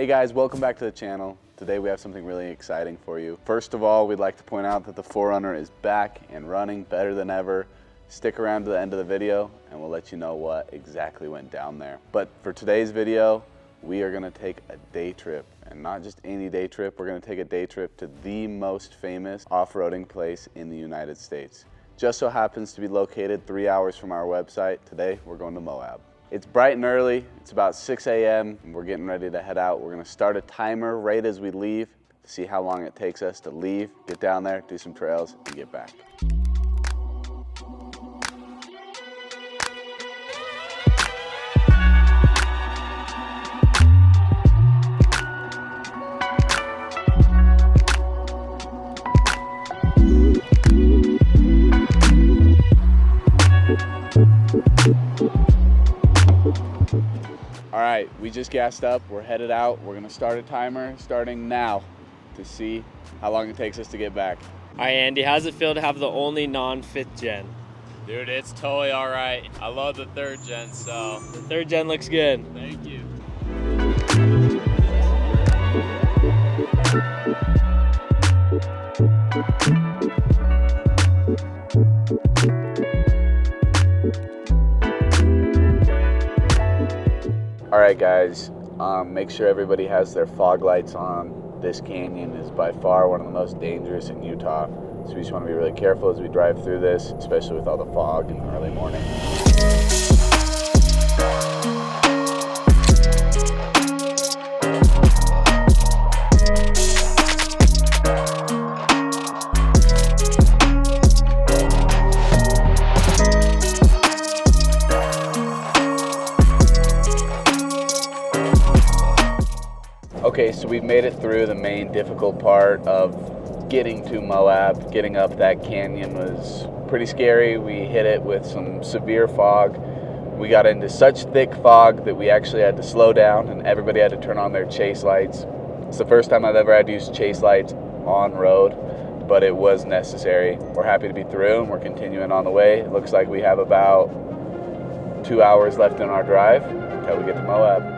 guys, welcome back to the channel. Today we have something really exciting for you. First of all, we'd like to point out that the 4Runner is back and running better than ever. Stick around to the end of the video and we'll let you know what exactly went down there. But for today's video, we are gonna take a day trip, and not just any day trip. We're gonna take a day trip to the most famous off-roading place in the United States. Just so happens to be located 3 hours from our website. Today, we're going to Moab. It's bright and early. It's about 6 a.m. and we're getting ready to head out. We're gonna start a timer right as we leave to see how long it takes us to leave, get down there, do some trails, and get back. All right, we just gassed up, we're headed out. We're gonna start a timer starting now to see how long it takes us to get back. All right, Andy, how's it feel to have the only non-5th gen? Dude, it's totally all right. I love the 3rd gen, so. The 3rd gen looks good. Thank you. All right, guys, make sure everybody has their fog lights on. This canyon is by far one of the most dangerous in Utah, so we just want to be really careful as we drive through this, especially with all the fog in the early morning. Okay, so we've made it through the main difficult part of getting to Moab. Getting up that canyon was pretty scary. We hit it with some severe fog. We got into such thick fog that we actually had to slow down and everybody had to turn on their chase lights. It's the first time I've ever had to use chase lights on road, but it was necessary. We're happy to be through and we're continuing on the way. It looks like we have about 2 hours left in our drive until we get to Moab.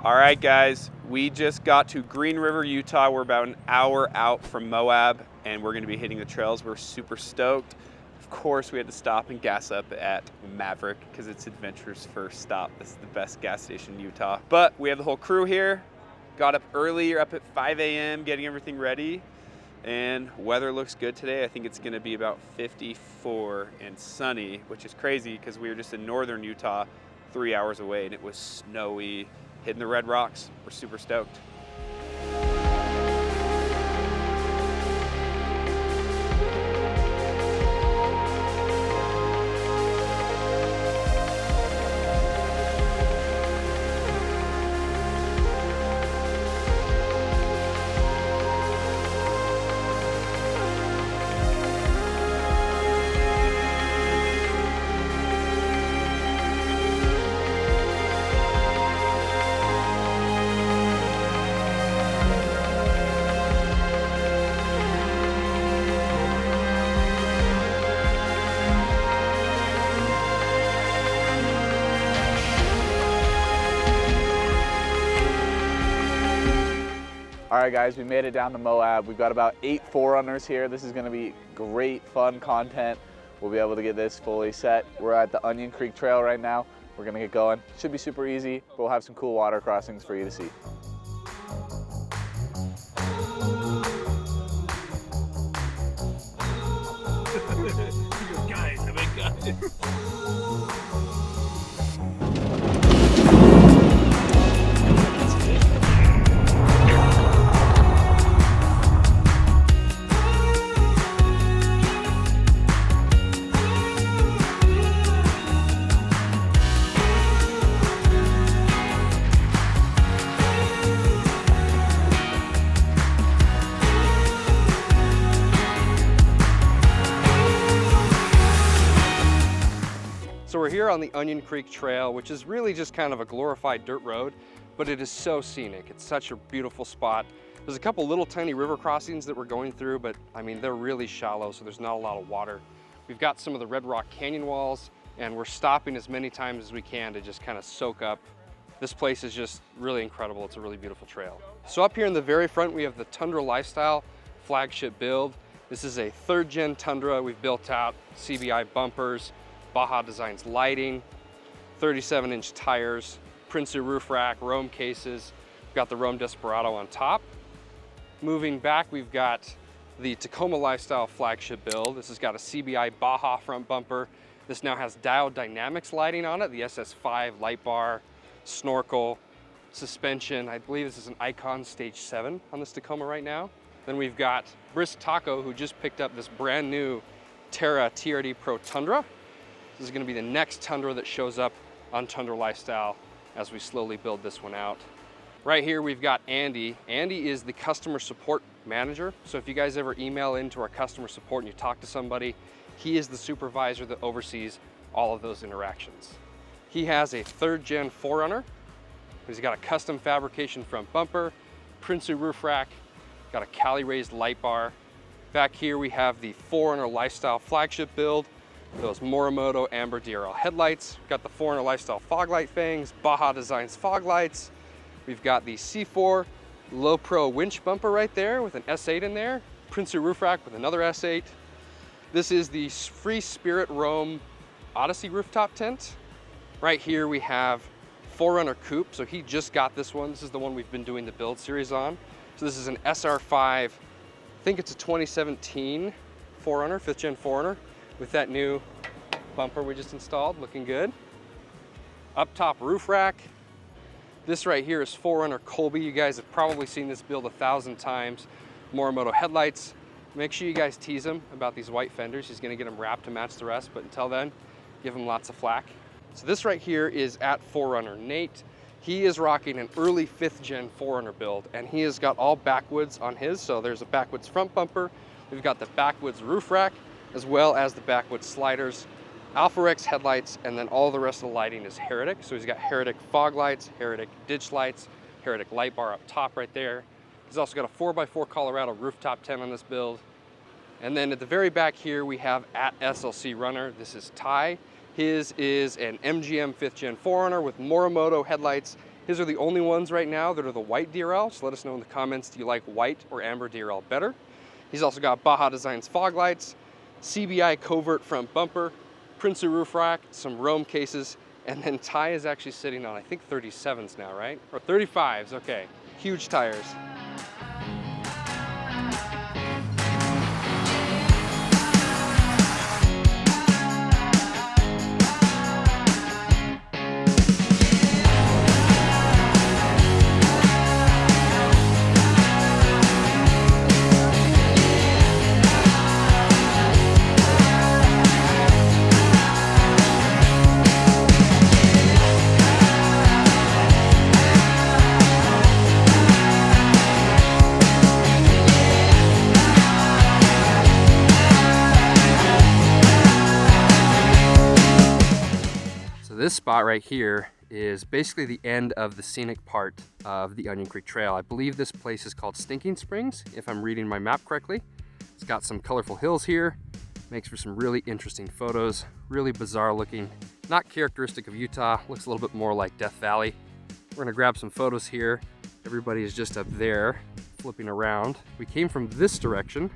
All right, guys, we just got to Green River, Utah. We're about an hour out from Moab, and we're gonna be hitting the trails. We're super stoked. Of course, we had to stop and gas up at Maverick because it's Adventure's first stop. This is the best gas station in Utah. But we have the whole crew here. Got up early, you're up at 5 a.m. getting everything ready. And weather looks good today. I think it's gonna be about 54 and sunny, which is crazy because we were just in northern Utah 3 hours away and it was snowy, hitting the red rocks. We're super stoked. All right, guys, we made it down to Moab. We've got about 8 4Runners here. This is gonna be great, fun content. We'll be able to get this fully set. We're at the Onion Creek Trail right now. We're gonna get going. Should be super easy, but we'll have some cool water crossings for you to see. Guys, oh my God. we're here on the Onion Creek Trail, which is really just kind of a glorified dirt road, but it is so scenic. It's such a beautiful spot. There's a couple little tiny river crossings that we're going through, but I mean, they're really shallow, so there's not a lot of water. We've got some of the Red Rock Canyon walls, and we're stopping as many times as we can to just kind of soak up. This place is just really incredible. It's a really beautiful trail. So up here in the very front, we have the Tundra Lifestyle flagship build. This is a 3rd gen Tundra. We've built out CBI bumpers, Baja Designs lighting, 37-inch tires, Prinsu roof rack, Rome cases. We've got the Rome Desperado on top. Moving back, we've got the Tacoma Lifestyle flagship build. This has got a CBI Baja front bumper. This now has Dial Dynamics lighting on it, the SS5 light bar, snorkel, suspension. I believe this is an Icon Stage 7 on this Tacoma right now. Then we've got Brisk Taco, who just picked up this brand new Terra TRD Pro Tundra. This is gonna be the next Tundra that shows up on Tundra Lifestyle as we slowly build this one out. Right here, we've got Andy. Andy is the customer support manager. So if you guys ever email into our customer support and you talk to somebody, he is the supervisor that oversees all of those interactions. He has a 3rd gen 4Runner. He's got a custom fabrication front bumper, Prinsu roof rack, got a Cali raised light bar. Back here we have the 4Runner Lifestyle flagship build, those Morimoto Amber DRL headlights. We've got the 4Runner Lifestyle fog light fangs, Baja Designs fog lights. We've got the C4 Low Pro winch bumper right there with an S8 in there, Prinsu roof rack with another S8. This is the Free Spirit Rome Odyssey rooftop tent. Right here we have 4Runner Coupe, so he just got this one. This is the one we've been doing the build series on. So this is an SR5, I think it's a 2017 4Runner, 5th gen 4Runner, with that new bumper we just installed, looking good. Up top roof rack. This right here is 4Runner Colby. You guys have probably seen this build 1,000 times. Morimoto headlights. Make sure you guys tease him about these white fenders. He's gonna get them wrapped to match the rest, but until then, give him lots of flack. So this right here is at 4Runner Nate. He is rocking an early 5th gen 4Runner build, and he has got all backwoods on his. So there's a backwoods front bumper. We've got the backwoods roof rack, as well as the backwoods sliders, Alpha Rex headlights, and then all the rest of the lighting is Heretic. So he's got Heretic fog lights, Heretic ditch lights, Heretic light bar up top right there. He's also got a 4x4 Colorado rooftop tent on this build. And then at the very back here, we have at SLC Runner. This is Ty. His is an MGM 5th gen 4Runner with Morimoto headlights. His are the only ones right now that are the white DRL. So let us know in the comments, do you like white or amber DRL better? He's also got Baja Designs fog lights, CBI covert front bumper, Prinsu roof rack, some Rome cases, and then Ty is actually sitting on, I think 37s now, right? Or 35s, okay. Huge tires. This spot right here is basically the end of the scenic part of the Onion Creek Trail. I believe this place is called Stinking Springs, if I'm reading my map correctly. It's got some colorful hills here, makes for some really interesting photos, really bizarre looking, not characteristic of Utah, looks a little bit more like Death Valley. We're gonna grab some photos here. Everybody is just up there, flipping around. We came from this direction.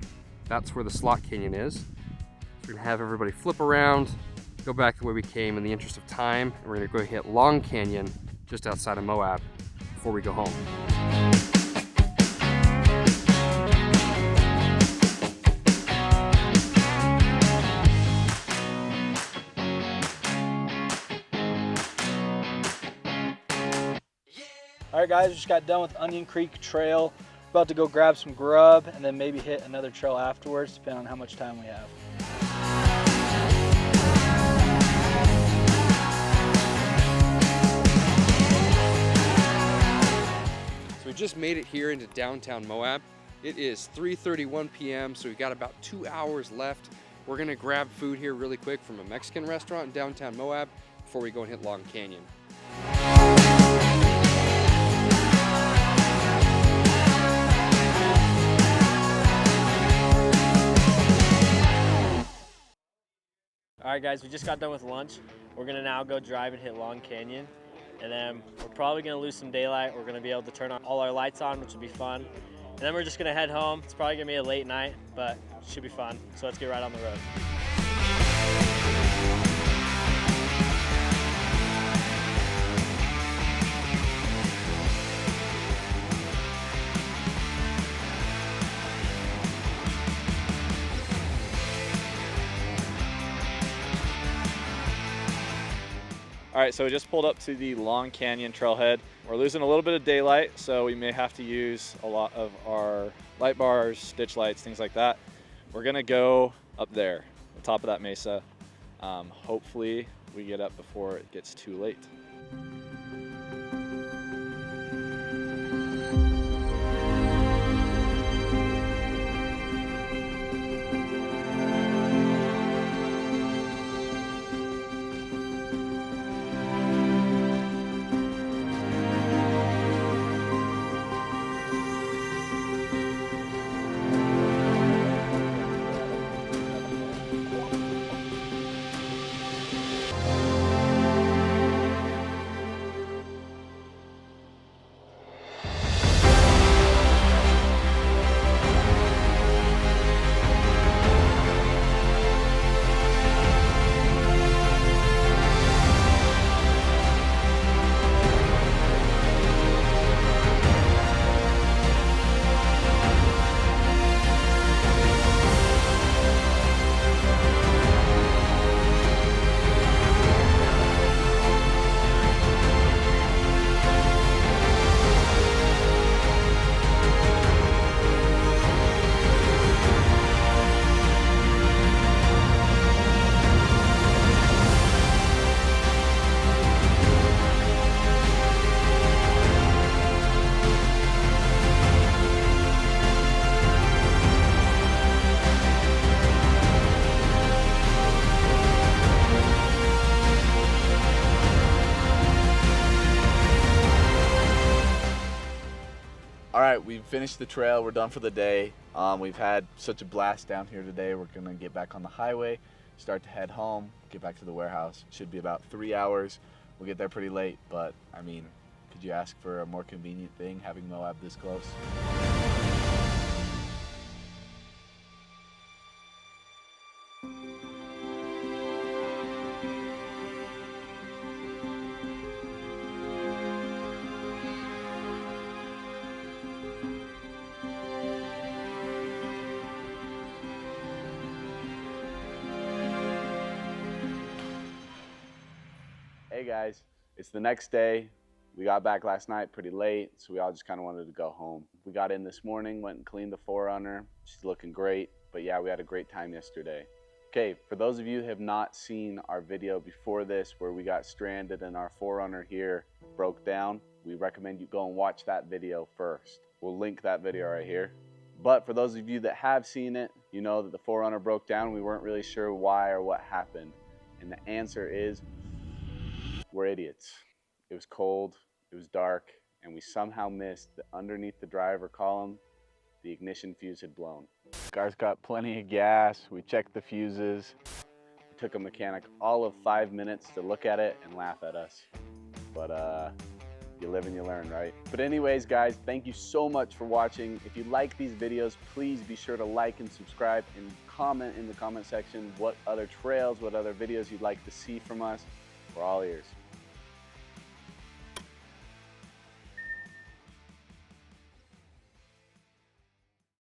That's where the slot canyon is. So we're gonna have everybody flip around, go back the way we came in the interest of time, and we're gonna go hit Long Canyon just outside of Moab before we go home. All right guys, just got done with Onion Creek Trail. About to go grab some grub and then maybe hit another trail afterwards, depending on how much time we have. We just made it here into downtown Moab. It is 3:31 p.m., so we've got about 2 hours left. We're gonna grab food here really quick from a Mexican restaurant in downtown Moab before we go and hit Long Canyon. All right, guys, we just got done with lunch. We're gonna now go drive and hit Long Canyon. And then we're probably gonna lose some daylight. We're gonna be able to turn on all our lights on, which will be fun. And then we're just gonna head home. It's probably gonna be a late night, but it should be fun. So let's get right on the road. All right, so we just pulled up to the Long Canyon trailhead. We're losing a little bit of daylight, so we may have to use a lot of our light bars, ditch lights, things like that. We're gonna go up there, the top of that mesa. Hopefully we get up before it gets too late. All right, we've finished the trail. We're done for the day. We've had such a blast down here today. We're gonna get back on the highway, start to head home, get back to the warehouse. Should be about 3 hours. We'll get there pretty late, but I mean, could you ask for a more convenient thing having Moab this close? Hey guys, it's the next day. We got back last night pretty late, so we all just kind of wanted to go home. We got in this morning, went and cleaned the 4Runner. She's looking great, but yeah, we had a great time yesterday. Okay, for those of you who have not seen our video before this where we got stranded and our 4Runner here broke down, we recommend you go and watch that video first. We'll link that video right here. But for those of you that have seen it, you know that the 4Runner broke down. We weren't really sure why or what happened. And the answer is, we're idiots. It was cold, it was dark, and we somehow missed that underneath the driver column, the ignition fuse had blown. Car's got plenty of gas. We checked the fuses. It took a mechanic all of 5 minutes to look at it and laugh at us. But you live and you learn, right? But anyways, guys, thank you so much for watching. If you like these videos, please be sure to like and subscribe and comment in the comment section what other trails, what other videos you'd like to see from us. We're all ears.